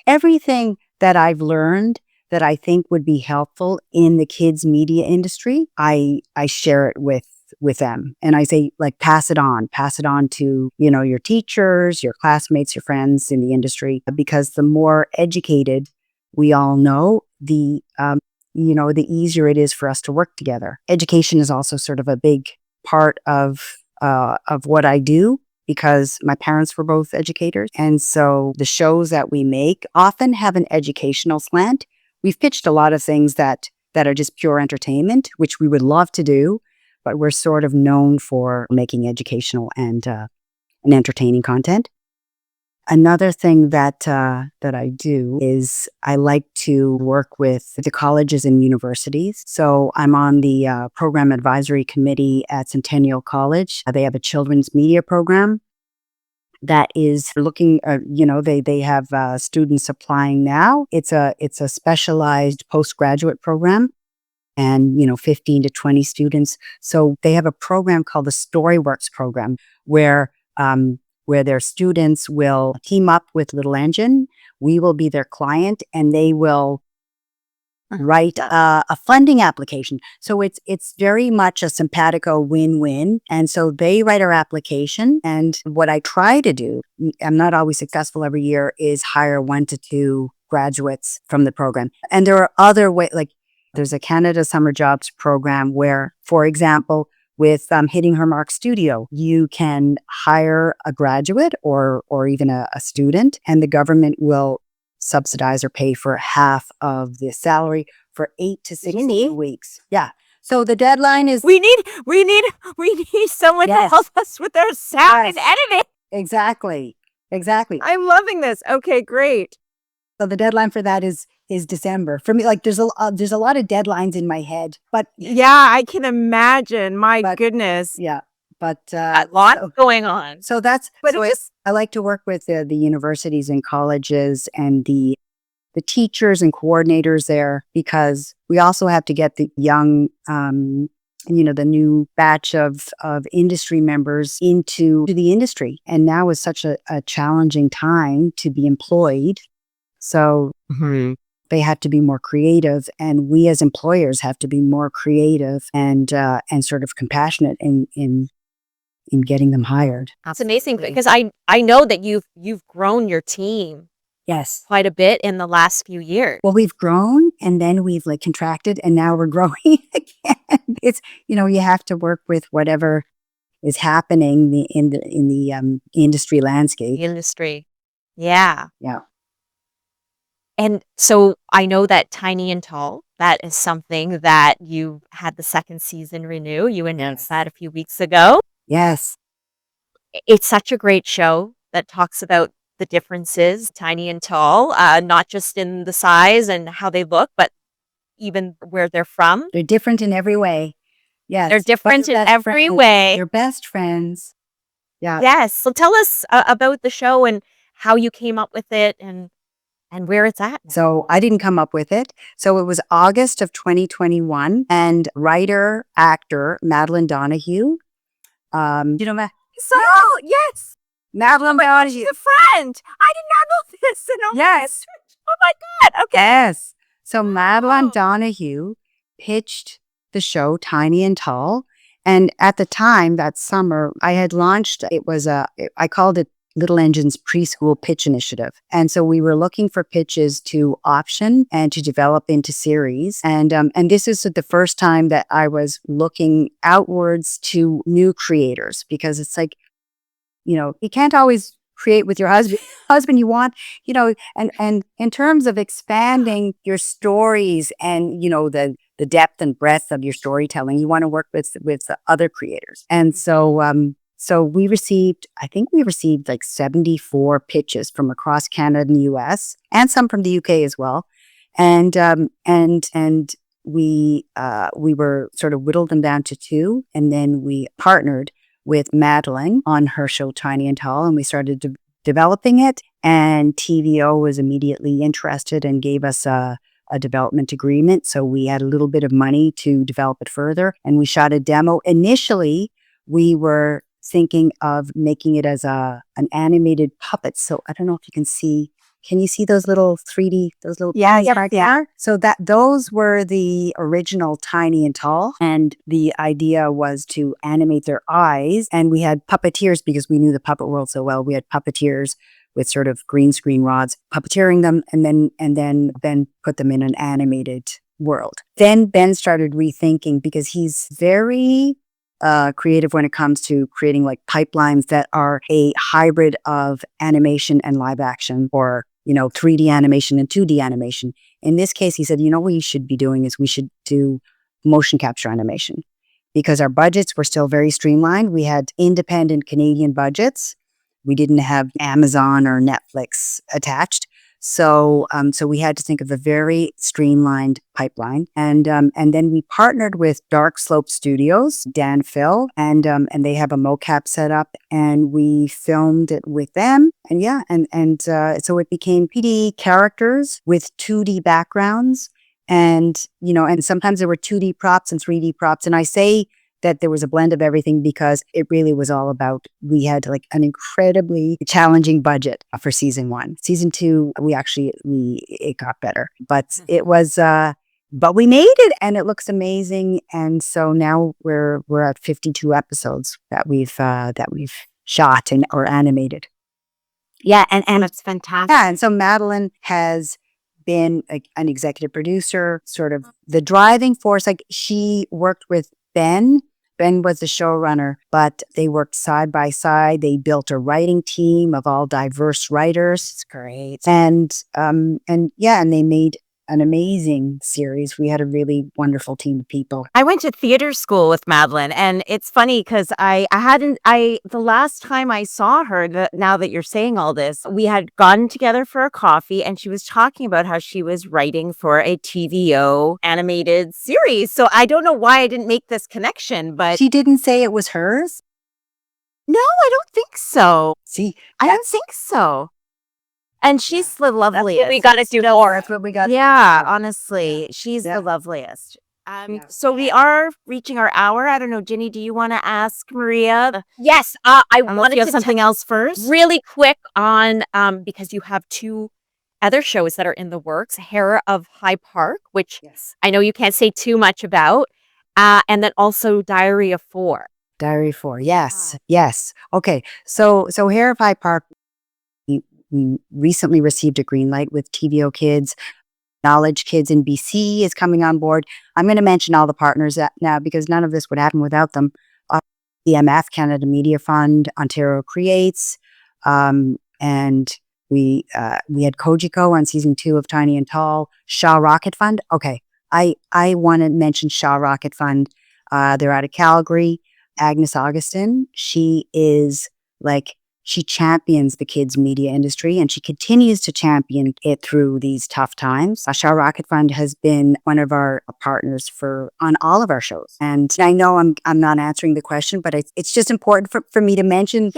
everything that I've learned that I think would be helpful in the kids media industry. I share it with them. And I say, like, pass it on to, your teachers, your classmates, your friends in the industry, because the more educated we all know, the easier it is for us to work together. Education is also sort of a big part of what I do, because my parents were both educators. And so the shows that we make often have an educational slant. We've pitched a lot of things that are just pure entertainment, which we would love to do, but we're sort of known for making educational and entertaining content. Another thing that I do is I like to work with the colleges and universities. So I'm on the program advisory committee at Centennial College. They have a children's media program that is looking, they have students applying now. It's a specialized postgraduate program, and 15 to 20 students. So they have a program called the Storyworks program, where their students will team up with Little Engine. We will be their client, and they will write a funding application. So it's very much a simpatico win-win. And so they write our application. And what I try to do, I'm not always successful every year, is hire 1 to 2 graduates from the program. And there are other ways, like there's a Canada Summer Jobs program where, for example, with Hitting Her Mark Studio, you can hire a graduate or even a student, and the government will subsidize or pay for half of the salary for 8 to 16 weeks. Yeah. So the deadline is... We need someone to help us with our sound and editing. Exactly. I'm loving this. Okay, great. So the deadline for that is December. For me, like there's a lot of deadlines in my head, but yeah, I can imagine. My goodness. Yeah, but a lot going on. So I like to work with the universities and colleges and the teachers and coordinators there, because we also have to get the young, the new batch of industry members into the industry. And now is such a challenging time to be employed. So they have to be more creative, and we as employers have to be more creative and sort of compassionate in getting them hired. That's amazing, because I know that you've grown your team. Yes, quite a bit in the last few years. Well, we've grown, and then we've contracted, and now we're growing again. It's you have to work with whatever is happening in the industry landscape. Industry. Yeah. Yeah. And so I know that Tiny and Tall, that is something that you had the second season renew. You announced that a few weeks ago. Yes. It's such a great show that talks about the differences, Tiny and Tall, not just in the size and how they look, but even where they're from. They're different in every way. Yes. They're different in every way. They're best friends. Yeah. Yes. So tell us about the show and how you came up with it and where it's at now. So I didn't come up with it. So it was August of 2021, and writer, actor Madeline Donahue. Yes. Madeline Donahue. A friend. I did not know this. Yes. Oh my God. Okay. Yes. So Madeline Donahue pitched the show Tiny and Tall. And at the time, that summer, I had launched, I called it Little Engine's Preschool Pitch Initiative. And so we were looking for pitches to option and to develop into series. And this is the first time that I was looking outwards to new creators, because it's like, you can't always create with your husband you want, and in terms of expanding your stories and, the depth and breadth of your storytelling, you want to work with the other creators. And so we received like 74 pitches from across Canada and the US, and some from the UK as well. And we were sort of whittled them down to 2, and then we partnered with Madeline on her show Tiny and Tall, and we started developing it. And TVO was immediately interested and gave us a development agreement. So we had a little bit of money to develop it further, and we shot a demo. Initially, we were thinking of making it as an animated puppet. So I don't know if you can see. Can you see those little 3D, Yeah. So those were the original Tiny and Tall. And the idea was to animate their eyes. And we had puppeteers, because we knew the puppet world so well. We had puppeteers with sort of green screen rods, puppeteering them, and then put them in an animated world. Then Ben started rethinking, because he's very creative when it comes to creating like pipelines that are a hybrid of animation and live action, or 3D animation and 2D animation. In this case, he said, what we should be doing is we should do motion capture animation, because our budgets were still very streamlined. We had independent Canadian budgets. We didn't have Amazon or Netflix attached. So we had to think of a very streamlined pipeline, and then we partnered with Dark Slope Studios, Dan Phil, and they have a mocap set up, and we filmed it with them, and so it became 3D characters with 2D backgrounds, and sometimes there were 2D props and 3D props, and I say that there was a blend of everything, because it really was all about, we had like an incredibly challenging budget for season 1. Season 2, it got better, but it was, but we made it, and it looks amazing. And so now we're at 52 episodes that we've shot or animated. Yeah. And That's fantastic. yeah. And so Madeline has been an executive producer, sort of the driving force. Like, she worked with Ben. Ben was the showrunner, but they worked side by side. They built a writing team of all diverse writers. It's great. And they made an amazing series. We had a really wonderful team of people. I went to theater school with Madeline, and it's funny because the last time I saw her, now that you're saying all this, we had gotten together for a coffee, and she was talking about how she was writing for a TVO animated series. So I don't know why I didn't make this connection, but She didn't say it was hers? no, I don't think so. See, I don't think so. And she's the loveliest. we got to do more. That's what we got. Yeah, honestly, she's Yeah. the loveliest. Yeah. So we are reaching our hour. I don't know, Ginny, do you want to ask Maria? Yes, I Unless wanted you have to something else first. really quick on Because you have 2 other shows that are in the works, Hera of High Park, which Yes. I know you can't say too much about, and then also Diary of 4. Diary 4. Yes. Yes. Okay. So here at High Park, we recently received a green light with TVO Kids. Knowledge Kids in BC is coming on board. I'm going to mention all the partners now, because none of this would happen without them. EMF, Canada Media Fund, Ontario Creates, and we had Kojiko on season 2 of Tiny and Tall, Shaw Rocket Fund. Okay, I want to mention Shaw Rocket Fund. They're out of Calgary. Agnes Augustin, she is like, she champions the kids media industry and she continues to champion it through these tough times. Shaw Rocket Fund has been one of our partners on all of our shows. And I know I'm not answering the question, but it's just important for me to mention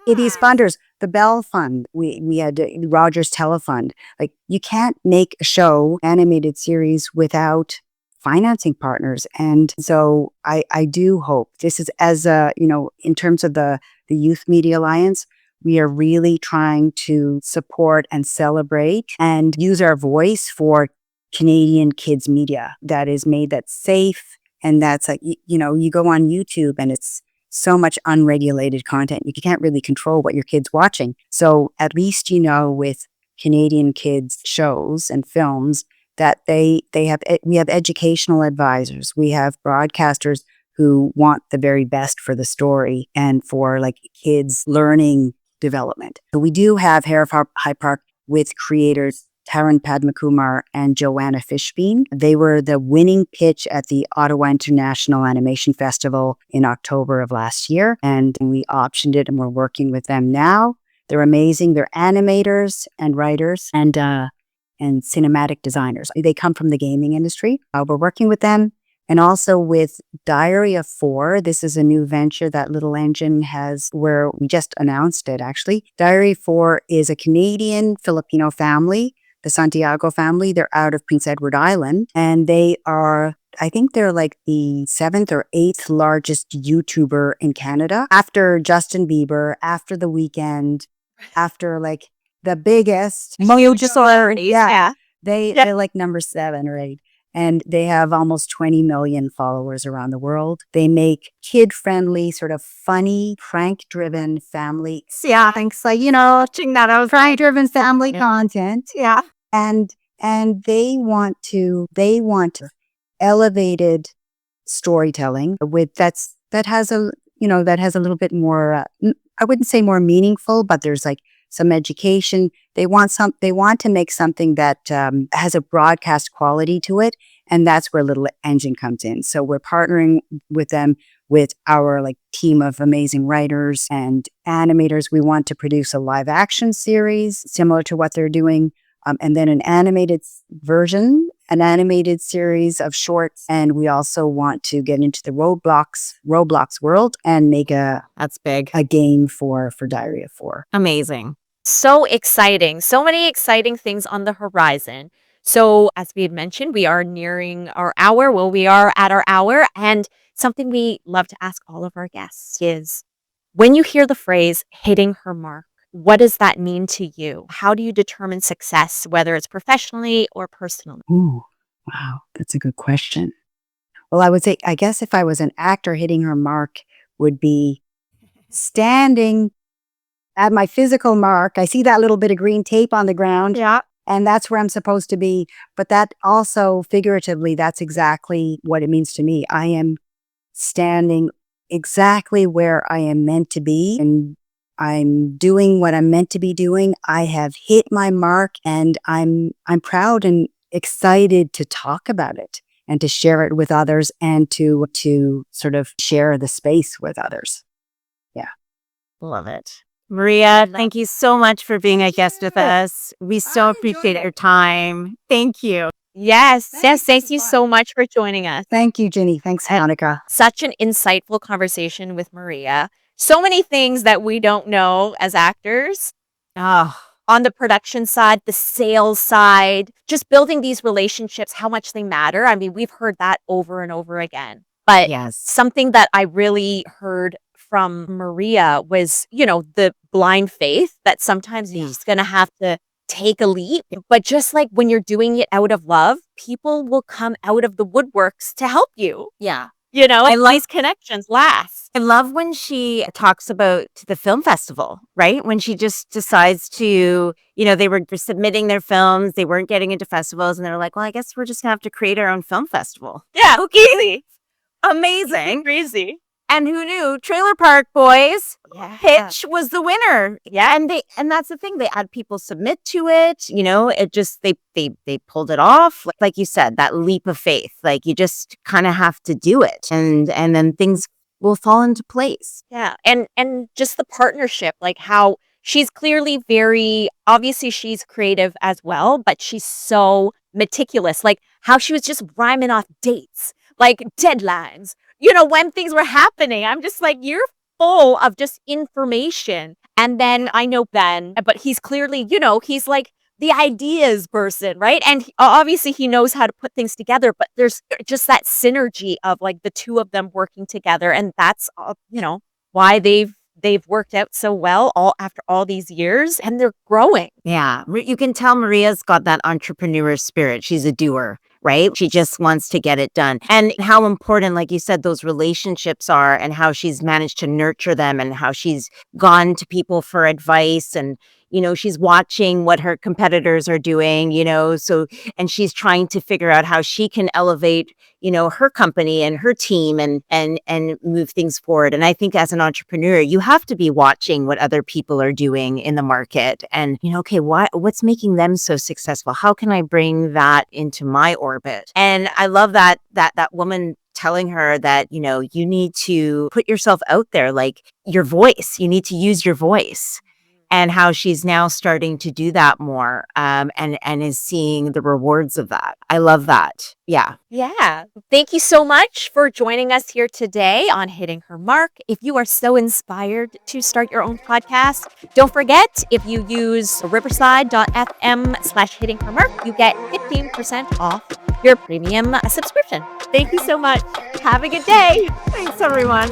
these funders. The Bell Fund, we had Rogers Telefund. Like, you can't make a show, animated series, without financing partners. And so I do hope this is, as in terms of the Youth Media Alliance, we are really trying to support and celebrate and use our voice for Canadian kids media that is made that's safe. And that's like, you go on YouTube and it's so much unregulated content. You can't really control what your kid's watching. So at least, with Canadian kids shows and films, that we have educational advisors, we have broadcasters who want the very best for the story and for like kids' learning development. So we do have Hair of High Park with creators Taran Padmakumar and Joanna Fishbein. They were the winning pitch at the Ottawa International Animation Festival in October of last year, and we optioned it and we're working with them now. They're amazing. They're animators and writers and cinematic designers. They come from the gaming industry. We're working with them, and also with Diary of 4. This is a new venture that Little Engine has, where we just announced it, actually. Diary of 4 is a Canadian-Filipino family, the Santiago family. They're out of Prince Edward Island, and they are, I think they're like the 7th or 8th largest YouTuber in Canada, after Justin Bieber, after The Weeknd, after like the biggest. Yeah. They're like number 7 or 8. And they have almost 20 million followers around the world. They make kid-friendly, sort of funny, prank-driven family. Yeah, thanks. Like, watching that, I was Prank-driven family content. Yeah. And they want elevated storytelling that has a little bit more, I wouldn't say more meaningful, but there's like some education. They want to make something that has a broadcast quality to it, and that's where Little Engine comes in. So we're partnering with them with our like team of amazing writers and animators. We want to produce a live action series similar to what they're doing, and then an animated series of shorts. And we also want to get into the Roblox world and make that's big, a game for Diary of 4. Amazing. So exciting. So many exciting things on the horizon. So as we had mentioned, we are nearing our hour. Well, we are at our hour. And something we love to ask all of our guests is, when you hear the phrase hitting her mark, what does that mean to you? How do you determine success, whether it's professionally or personally? Ooh, wow, that's a good question. Well, I would say, I guess if I was an actor, hitting her mark would be standing at my physical mark. I see that little bit of green tape on the ground. Yeah. And that's where I'm supposed to be. But that also, figuratively, that's exactly what it means to me. I am standing exactly where I am meant to be, and I'm doing what I'm meant to be doing. I have hit my mark, and I'm proud and excited to talk about it and to share it with others and to sort of share the space with others. Yeah. Love it. Maria, thank you so much for being a guest with us. We so appreciate your time. Thank you. Yes. Thank you so much for joining us. Thank you, Ginny. Thanks, Hanukkah. Such an insightful conversation with Maria. So many things that we don't know as actors. On the production side, the sales side, just building these relationships, how much they matter. I mean, we've heard that over and over again. But something that I really heard from Maria was, the blind faith that sometimes you're just going to have to take a leap. But just like when you're doing it out of love, people will come out of the woodworks to help you. Yeah. These connections last. I love when she talks about the film festival, right? When she just decides to, they were submitting their films, they weren't getting into festivals, and they're like, well, I guess we're just going to have to create our own film festival. Yeah. Okay. Amazing. Crazy. And who knew? Trailer Park Boys Yeah. pitch was the winner. Yeah. And that's the thing. They had people submit to it. It just they pulled it off. Like you said, that leap of faith. Like you just kind of have to do it, and then things will fall into place. Yeah. And just the partnership, like how she's clearly obviously she's creative as well, but she's so meticulous. Like how she was just rhyming off dates, like deadlines, when things were happening. I'm just like, you're full of just information. And then I know Ben, but he's clearly, he's like the ideas person, right? And obviously he knows how to put things together, but there's just that synergy of like the two of them working together. And that's, why they've worked out so well after all these years, and they're growing. Yeah. You can tell Maria's got that entrepreneur spirit. She's a doer, right? She just wants to get it done. And how important, like you said, those relationships are, and how she's managed to nurture them, and how she's gone to people for advice, and she's watching what her competitors are doing, and she's trying to figure out how she can elevate, her company and her team and move things forward. And I think as an entrepreneur, you have to be watching what other people are doing in the market, and, okay, what's making them so successful? How can I bring that into my orbit? And I love that woman telling her that, you need to put yourself out there, like your voice, you need to use your voice. And how she's now starting to do that more, and is seeing the rewards of that. I love that. Yeah. Yeah. Thank you so much for joining us here today on Hitting Her Mark. If you are so inspired to start your own podcast, don't forget, if you use riverside.fm/hitting her mark, you get 15% off your premium subscription. Thank you so much. Have a good day. Thanks, everyone.